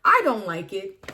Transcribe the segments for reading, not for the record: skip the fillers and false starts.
I don't like it.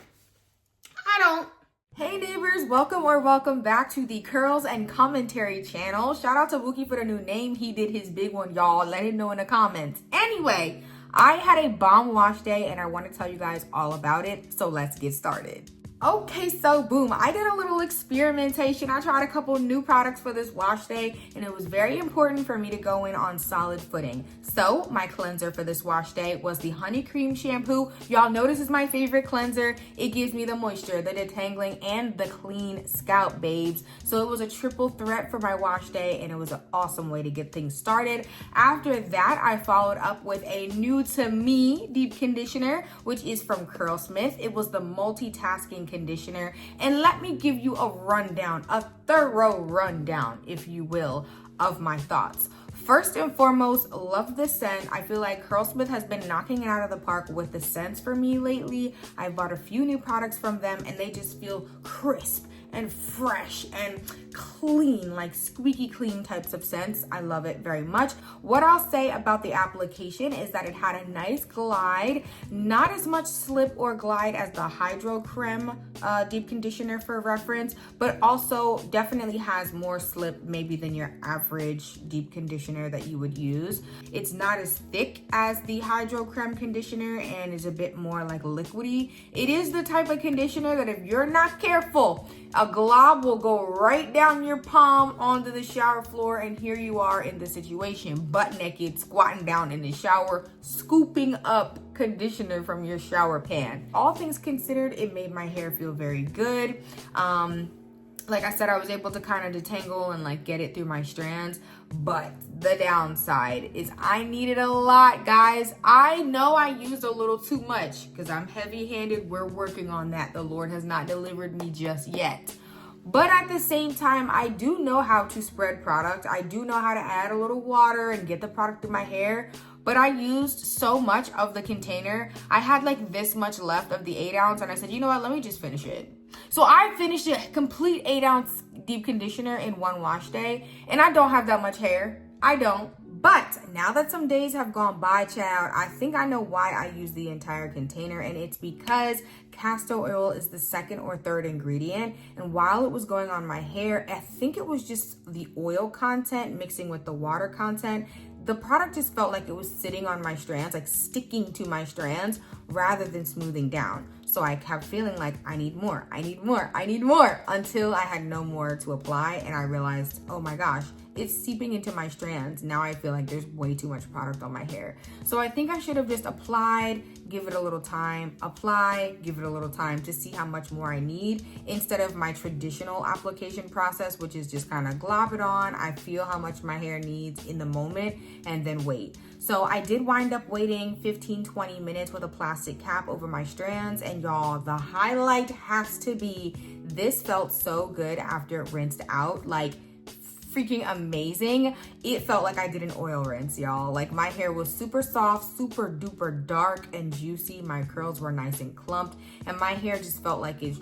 I don't. Hey neighbors, welcome back to the Curls and Commentary channel. Shout out to Wookie for the new name. He did his big one, y'all. Let him know in the comments. Anyway, I had a bomb wash day and I want to tell you guys all about it. So let's get started. Okay, so boom, I did a little experimentation. I tried a couple new products for this wash day and it was very important for me to go in on solid footing. So my cleanser for this wash day was the Honey Cream Shampoo. Y'all know this is my favorite cleanser. It gives me the moisture, the detangling, and the clean scalp, babes. So it was a triple threat for my wash day and it was an awesome way to get things started. After that, I followed up with a new to me deep conditioner, which is from Curlsmith. It was the Multitasking Conditioner, and let me give you a rundown, a thorough rundown, if you will, of my thoughts. First and foremost, love the scent. I feel like Curlsmith has been knocking it out of the park with the scents for me lately. I bought a few new products from them and they just feel crisp and fresh and clean, like squeaky clean types of scents. I love it very much. What I'll say about the application is that it had a nice glide, not as much slip or glide as the Hydro Creme deep conditioner for reference, but also definitely has more slip maybe than your average deep conditioner that you would use. It's not as thick as the Hydro Creme conditioner and is a bit more like liquidy. It is the type of conditioner that if you're not careful, a glob will go right down your palm onto the shower floor, and here you are in the situation, butt naked, squatting down in the shower, scooping up conditioner from your shower pan. All things considered, it made my hair feel very good. Like I said, I was able to kind of detangle and like get it through my strands, but the downside is I needed a lot, guys. I know I used a little too much because I'm heavy-handed. We're working on that. The Lord has not delivered me just yet. But at the same time, I do know how to spread product. I do know how to add a little water and get the product through my hair. But I used so much of the container. I had like this much left of the 8 ounce and I said, you know what, let me just finish it. So I finished a complete 8 ounce deep conditioner in one wash day, and I don't have that much hair. I don't. But now that some days have gone by, child, I think I know why I use the entire container, and it's because castor oil is the second or third ingredient. And while it was going on my hair, I think it was just the oil content mixing with the water content. The product just felt like it was sitting on my strands, like sticking to my strands rather than smoothing down. So I kept feeling like I need more, I need more, I need more, until I had no more to apply and I realized, oh my gosh, it's seeping into my strands. Now I feel like there's way too much product on my hair. So I think I should have just applied, give it a little time, apply, give it a little time to see how much more I need, instead of my traditional application process, which is just kind of glob it on. I feel how much my hair needs in the moment and then wait. So I did wind up waiting 15-20 minutes with a plastic cap over my strands, and y'all, the highlight has to be this felt so good after it rinsed out, like freaking amazing. It felt like I did an oil rinse, y'all. Like my hair was super soft, super duper dark and juicy. My curls were nice and clumped, and my hair just felt like it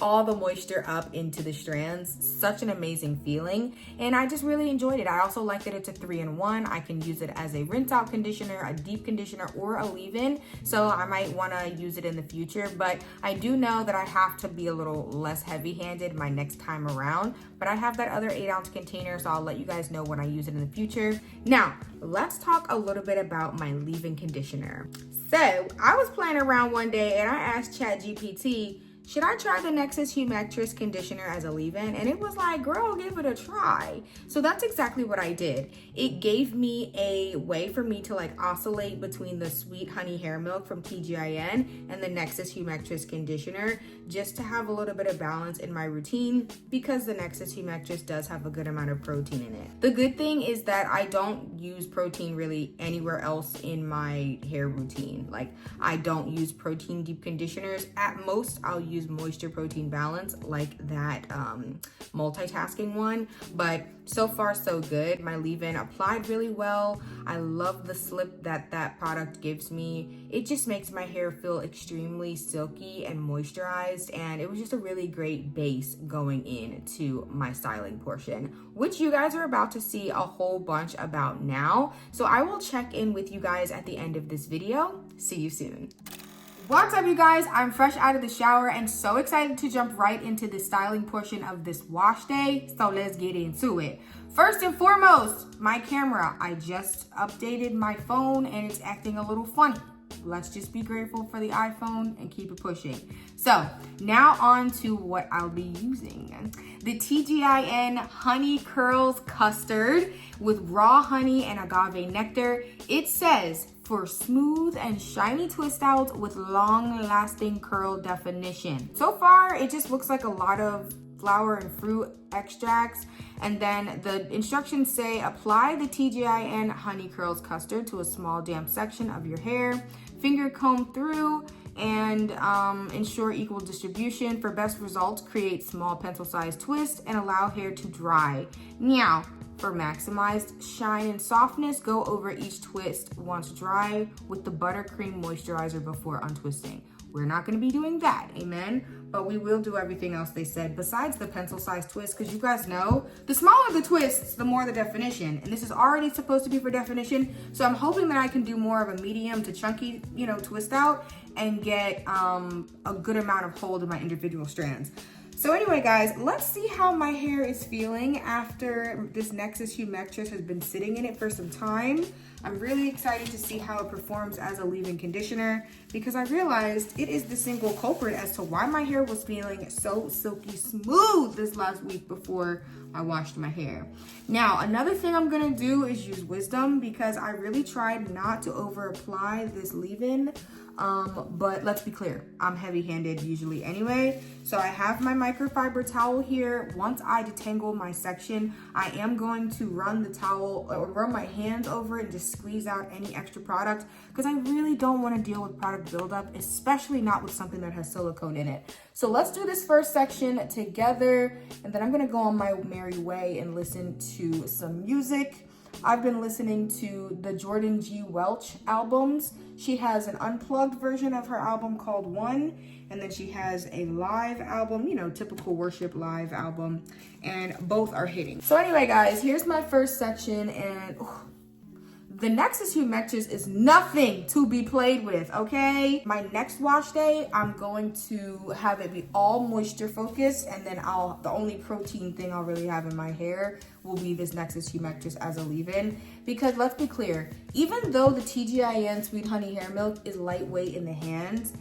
all the moisture up into the strands. Such an amazing feeling, and I just really enjoyed it. I also like that it's a 3-in-1. I can use it as a rinse out conditioner, a deep conditioner, or a leave-in, so I might want to use it in the future. But I do know that I have to be a little less heavy-handed my next time around, but I have that other 8 ounce container, so I'll let you guys know when I use it in the future. Now let's talk a little bit about my leave-in conditioner. So I was playing around one day and I asked ChatGPT, should I try the NEXXUS Humectress conditioner as a leave-in? And it was like, girl, give it a try. So that's exactly what I did. It gave me a way for me to like oscillate between the Sweet Honey Hair Milk from TGIN and the NEXXUS Humectress conditioner, just to have a little bit of balance in my routine, because the NEXXUS Humectress does have a good amount of protein in it. The good thing is that I don't use protein really anywhere else in my hair routine. Like I don't use protein deep conditioners. At most, I'll use moisture protein balance like that multitasking one, but so far so good. My leave-in applied really well. I love the slip that that product gives me. It just makes my hair feel extremely silky and moisturized, and it was just a really great base going into my styling portion, which you guys are about to see a whole bunch about now. So I will check in with you guys at the end of this video. See you soon. What's up, you guys? I'm fresh out of the shower and so excited to jump right into the styling portion of this wash day. So let's get into it. First and foremost, my camera. I just updated my phone and it's acting a little funny. Let's just be grateful for the iPhone and keep it pushing. So now on to what I'll be using. The TGIN Honey Curls Custard with raw honey and agave nectar. It says, for smooth and shiny twist outs with long-lasting curl definition. So far, it just looks like a lot of flower and fruit extracts. And then the instructions say, apply the TGIN Honey Curls Custard to a small damp section of your hair. Finger comb through and ensure equal distribution. For best results, create small pencil-sized twists and allow hair to dry. Now, for maximized shine and softness, go over each twist once dry with the buttercream moisturizer before untwisting. We're not going to be doing that, amen? But we will do everything else they said besides the pencil-sized twist, because you guys know the smaller the twists, the more the definition. And this is already supposed to be for definition, so I'm hoping that I can do more of a medium to chunky, twist out and get a good amount of hold in my individual strands. So anyway, guys, let's see how my hair is feeling after this NEXXUS Humectress has been sitting in it for some time. I'm really excited to see how it performs as a leave-in conditioner because I realized it is the single culprit as to why my hair was feeling so silky smooth this last week before I washed my hair. Now, another thing I'm gonna do is use wisdom because I really tried not to over-apply this leave-in. But let's be clear, I'm heavy-handed usually anyway. So I have my microfiber towel here. Once I detangle my section, I am going to run the towel or run my hands over it and just squeeze out any extra product because I really don't want to deal with product buildup, especially not with something that has silicone in it. So let's do this first section together and then I'm gonna go on my merry way and listen to some music. I've been listening to the Jordan G. Welch albums. She has an unplugged version of her album called One, and then she has a live album, typical worship live album, and both are hitting. So anyway, guys, here's my first section, and the NEXXUS Humectress is nothing to be played with, okay? My next wash day, I'm going to have it be all moisture focused, and then the only protein thing I'll really have in my hair will be this NEXXUS Humectress as a leave-in. Because let's be clear, even though the TGIN Sweet Honey Hair Milk is lightweight in the hands,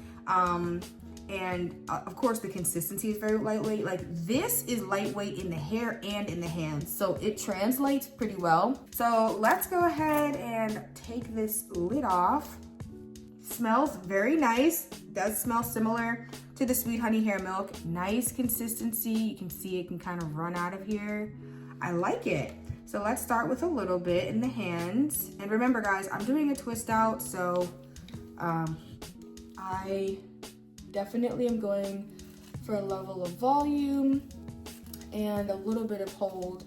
and of course the consistency is very lightweight, like this is lightweight in the hair and in the hands, so it translates pretty well. So let's go ahead and take this lid off. Smells very nice, does smell similar to the Sweet Honey Hair Milk. Nice consistency, you can see it can kind of run out of here. I like it. So let's start with a little bit in the hands, and remember guys, I'm doing a twist out, so I definitely am going for a level of volume and a little bit of hold.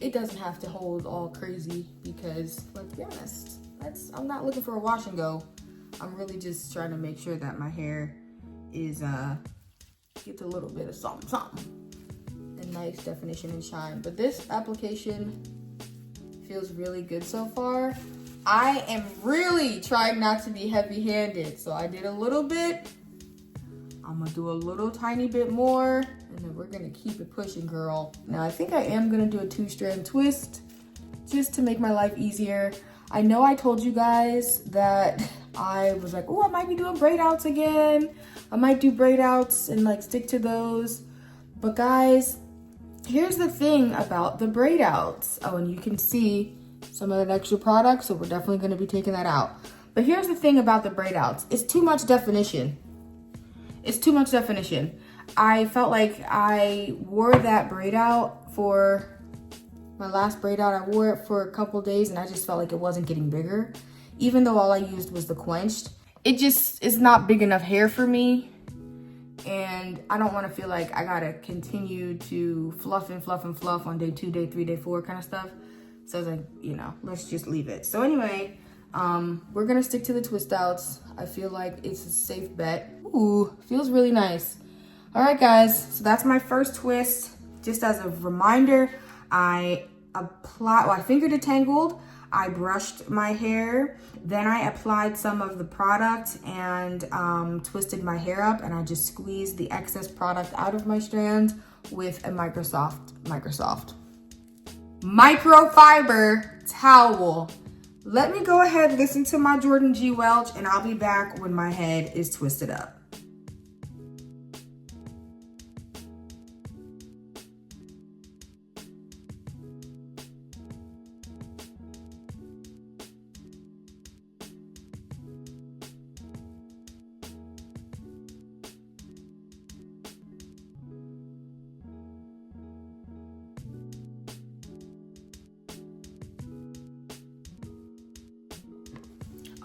It doesn't have to hold all crazy because let's be honest, I'm not looking for a wash and go. I'm really just trying to make sure that my hair is gets a little bit of something and nice definition and shine. But this application feels really good so far. I am really trying not to be heavy-handed, so I did a little bit. I'm gonna do a little tiny bit more, and then we're gonna keep it pushing, girl. Now, I think I am gonna do a 2-strand twist just to make my life easier. I know I told you guys that I was like, oh, I might be doing braid outs again. I might do braid outs and like stick to those. But guys, here's the thing about the braid outs. Oh, and you can see some of that extra product, so we're definitely gonna be taking that out. But here's the thing about the braid outs. It's too much definition. It's too much definition. I felt like I wore that braid out for my last braid out. I wore it for a couple days and I just felt like it wasn't getting bigger. Even though all I used was the quenched. It just is not big enough hair for me. And I don't want to feel like I gotta continue to fluff and fluff and fluff on day 2, day 3, day 4 kind of stuff. So I was like, let's just leave it. So anyway, we're gonna stick to the twist outs. I feel like it's a safe bet. Ooh, feels really nice. All right, guys, so that's my first twist. Just as a reminder, I finger detangled. I brushed my hair, then I applied some of the product and twisted my hair up, and I just squeezed the excess product out of my strands with a microfiber towel. Let me go ahead and listen to my Jordan G. Welch, and I'll be back when my head is twisted up.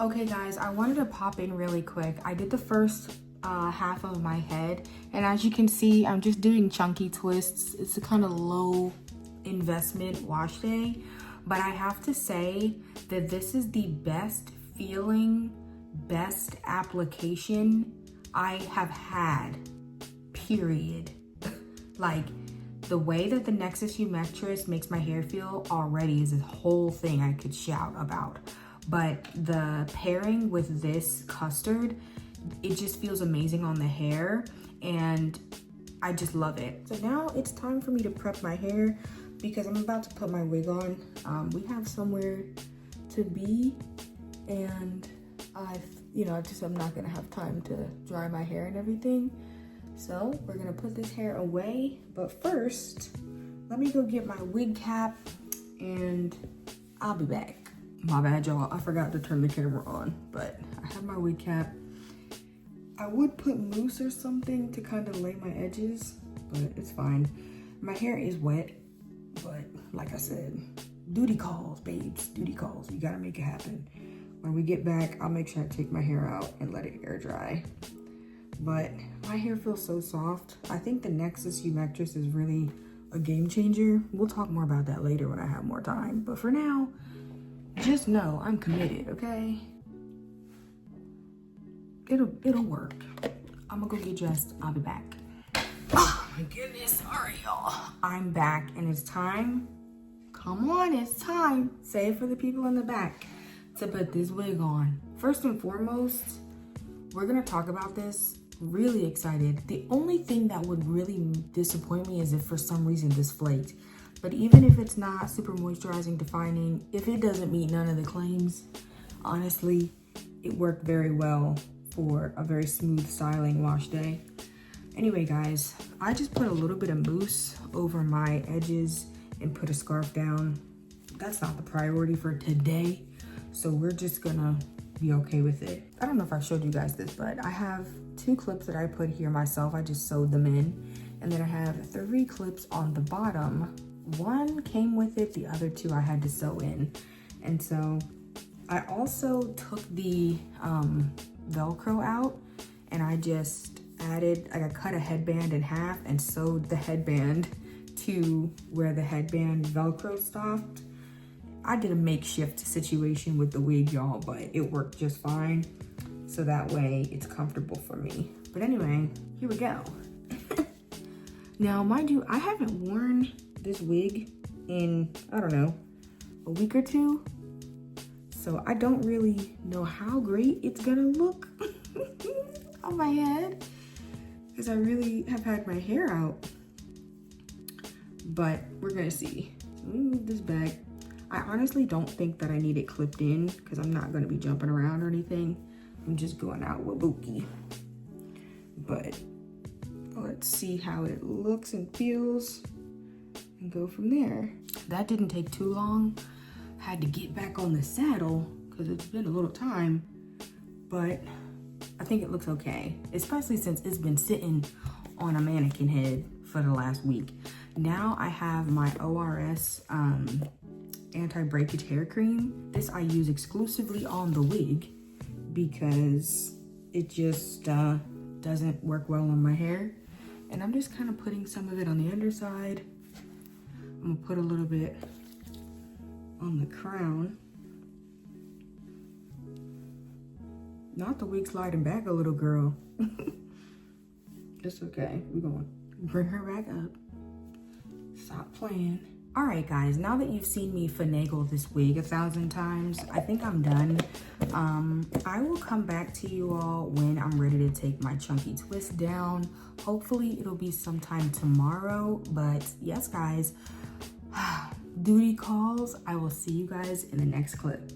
Okay guys, I wanted to pop in really quick. I did the first half of my head, and as you can see, I'm just doing chunky twists. It's a kind of low investment wash day, but I have to say that this is the best feeling, best application I have had, period. Like, the way that the NEXXUS Humectress makes my hair feel already is a whole thing I could shout about. But the pairing with this custard, it just feels amazing on the hair, and I just love it. So now it's time for me to prep my hair because I'm about to put my wig on. We have somewhere to be, and I'm not gonna have time to dry my hair and everything. So we're gonna put this hair away, but first, let me go get my wig cap and I'll be back. My bad, y'all. I forgot to turn the camera on, but I have my wig cap. I would put mousse or something to kind of lay my edges, but it's fine. My hair is wet, but like I said, duty calls, babes, duty calls. You gotta make it happen. When we get back, I'll make sure I take my hair out and let it air dry. But my hair feels so soft. I think the NEXXUS Humectress is really a game changer. We'll talk more about that later when I have more time. But for now, just know I'm committed, okay? It'll work. I'm gonna go get dressed. I'll be back. Oh my goodness, sorry y'all. I'm back and it's time. Come on, it's time. Say it for the people in the back to put this wig on. First and foremost, we're gonna talk about this. Really excited. The only thing that would really disappoint me is if for some reason this flaked. But even if it's not super moisturizing, defining, if it doesn't meet none of the claims, honestly, it worked very well for a very smooth styling wash day. Anyway, guys, I just put a little bit of mousse over my edges and put a scarf down. That's not the priority for today, so we're just gonna be okay with it. I don't know if I showed you guys this, but I have 2 clips that I put here myself. I just sewed them in. And then I have 3 clips on the bottom. 1 came with it, the other 2 I had to sew in. And so I also took the Velcro out, and I just added, I cut a headband in half and sewed the headband to where the headband Velcro stopped. I did a makeshift situation with the wig, y'all, but it worked just fine. So that way it's comfortable for me. But anyway, here we go. Now, mind you, I haven't worn this wig in, I don't know, a week or 2. So I don't really know how great it's gonna look on my head, because I really have had my hair out. But we're gonna see. So let me move this back. I honestly don't think that I need it clipped in because I'm not gonna be jumping around or anything. I'm just going out with Buki. But let's see how it looks and feels and go from there. That didn't take too long. Had to get back on the saddle because it's been a little time, but I think it looks okay, especially since it's been sitting on a mannequin head for the last week. Now I have my ORS anti-breakage hair cream. This I use exclusively on the wig because it just doesn't work well on my hair. And I'm just kind of putting some of it on the underside. I'm gonna put a little bit on the crown. Not the wig sliding back a little, girl. It's okay, we're gonna bring her back up. Stop playing. All right, guys, now that you've seen me finagle this wig 1,000 times, I think I'm done. I will come back to you all when I'm ready to take my chunky twist down. Hopefully it'll be sometime tomorrow, but yes, guys, duty calls. I will see you guys in the next clip.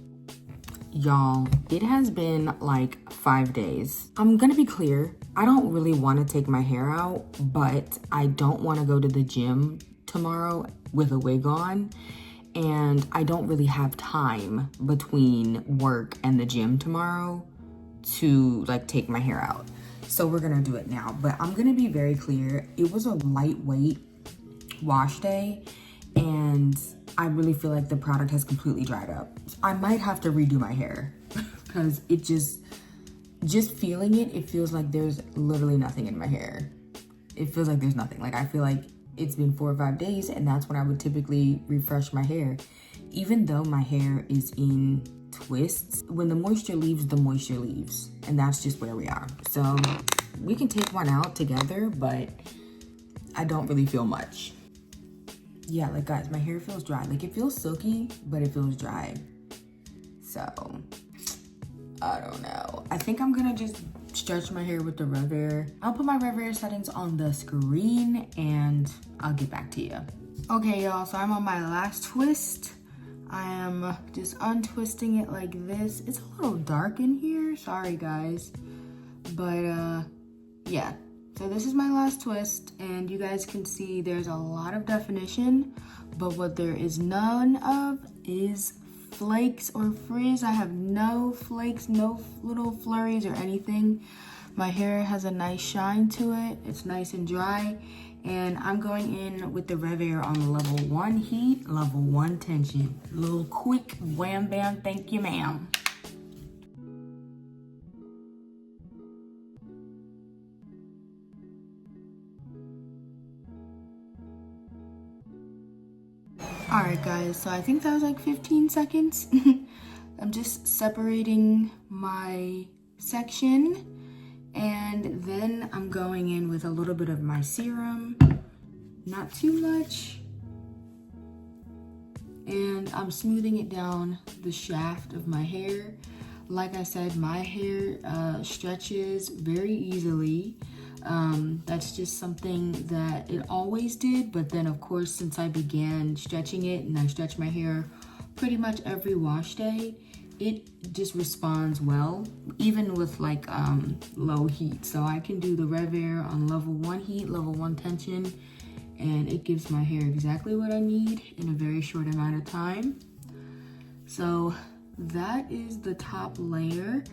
Y'all, it has been like 5 days. I'm gonna be clear, I don't really want to take my hair out, but I don't want to go to the gym tomorrow with a wig on, and I don't really have time between work and the gym tomorrow to like take my hair out. So we're gonna do it now, but I'm gonna be very clear. It was a lightweight wash day, and I really feel like the product has completely dried up. I might have to redo my hair because it just feeling it, it feels like there's literally nothing in my hair. It feels like there's nothing. Like I feel like it's been 4 or 5 days, and that's when I would typically refresh my hair. Even though my hair is in twists, when the moisture leaves, the moisture leaves. And that's just where we are. So we can take one out together, but I don't really feel much. Yeah, like guys, my hair feels dry. Like it feels silky, but it feels dry. So I don't know. I think I'm gonna just stretch my hair with the Rev-Air. I'll put my Rev-Air settings on the screen and I'll get back to you. Okay, y'all, so I'm on my last twist. I am just untwisting it like this. It's a little dark in here, sorry guys. But yeah, so this is my last twist, and you guys can see there's a lot of definition, but what there is none of is flakes or frizz. I have no flakes, no little flurries or anything. My hair has a nice shine to it. It's nice and dry, and I'm going in with the Rev-Air on level 1 heat, level 1 tension. Little quick wham bam, thank you ma'am. All right, guys, so I think that was like 15 seconds. I'm just separating my section, and then I'm going in with a little bit of my serum, not too much, and I'm smoothing it down the shaft of my hair. Like I said, my hair stretches very easily. That's just something that it always did, but then of course since I began stretching it, and I stretch my hair pretty much every wash day, it just responds well, even with like low heat. So I can do the Rev-Air on level 1 heat, level 1 tension, and it gives my hair exactly what I need in a very short amount of time. So that is the top layer.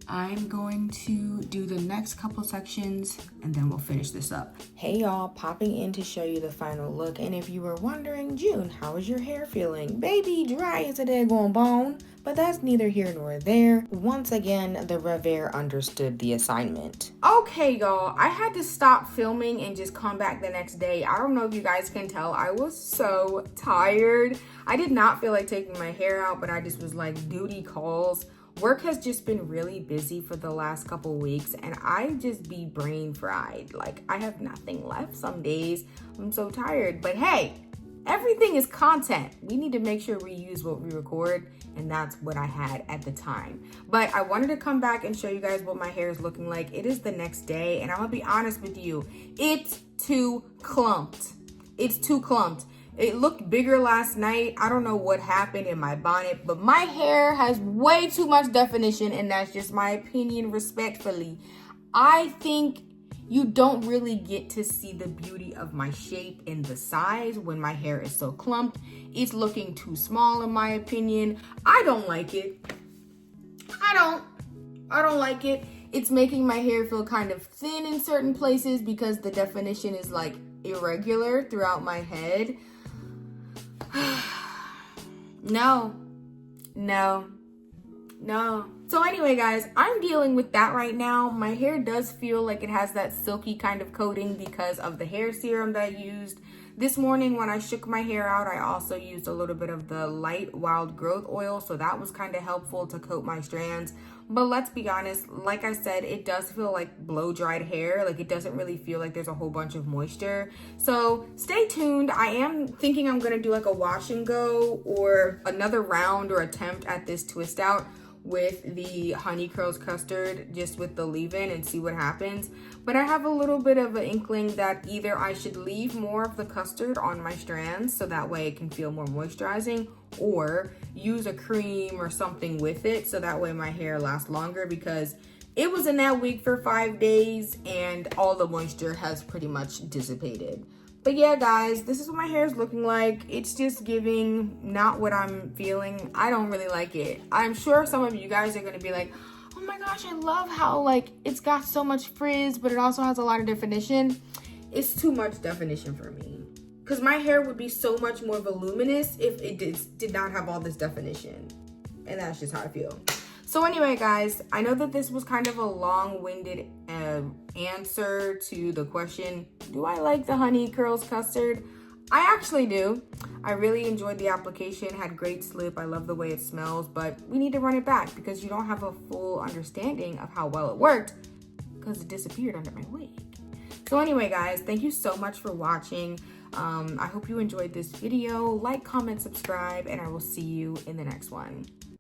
I'm going to do the next couple sections and then we'll finish this up. Hey y'all, popping in to show you the final look. And if you were wondering, June, how is your hair feeling? Baby, dry as a daggone bone, but that's neither here nor there. Once again, the Rev-Air understood the assignment. Okay y'all, I had to stop filming and just come back the next day. I don't know if you guys can tell, I was so tired. I did not feel like taking my hair out, but I just was like, duty calls. Work has just been really busy for the last couple weeks, and I just be brain fried. Like I have nothing left some days. I'm so tired, but hey, everything is content. We need to make sure we use what we record, and that's what I had at the time. But I wanted to come back and show you guys what my hair is looking like. It is the next day, and I'm gonna be honest with you, it's too clumped. It's too clumped. It looked bigger last night. I don't know what happened in my bonnet, but my hair has way too much definition, and that's just my opinion respectfully. I think you don't really get to see the beauty of my shape and the size when my hair is so clumped. It's looking too small in my opinion. I don't like it. I don't like it. It's making my hair feel kind of thin in certain places because the definition is like irregular throughout my head. No. So anyway, guys, I'm dealing with that right now. My hair does feel like it has that silky kind of coating because of the hair serum that I used. This morning when I shook my hair out, I also used a little bit of the light wild growth oil, so that was kind of helpful to coat my strands. But let's be honest, like I said, it does feel like blow dried hair. Like it doesn't really feel like there's a whole bunch of moisture. So stay tuned. I am thinking I'm gonna do like a wash and go or another round or attempt at this twist out with the Honey Curls Custard, just with the leave-in, and see what happens. But I have a little bit of an inkling that either I should leave more of the custard on my strands so that way it can feel more moisturizing, or use a cream or something with it so that way my hair lasts longer, because it was in that wig for 5 days and all the moisture has pretty much dissipated. But yeah, guys, this is what my hair is looking like. It's just giving not what I'm feeling. I don't really like it. I'm sure some of you guys are going to be like, oh my gosh, I love how like it's got so much frizz, but it also has a lot of definition. It's too much definition for me, because my hair would be so much more voluminous if it did not have all this definition. And that's just how I feel. So anyway, guys, I know that this was kind of a long-winded answer to the question, do I like the Honey Curls Custard? I actually do. I really enjoyed the application, had great slip. I love the way it smells, but we need to run it back because you don't have a full understanding of how well it worked because it disappeared under my wig. So anyway, guys, thank you so much for watching. I hope you enjoyed this video. Like, comment, subscribe, and I will see you in the next one.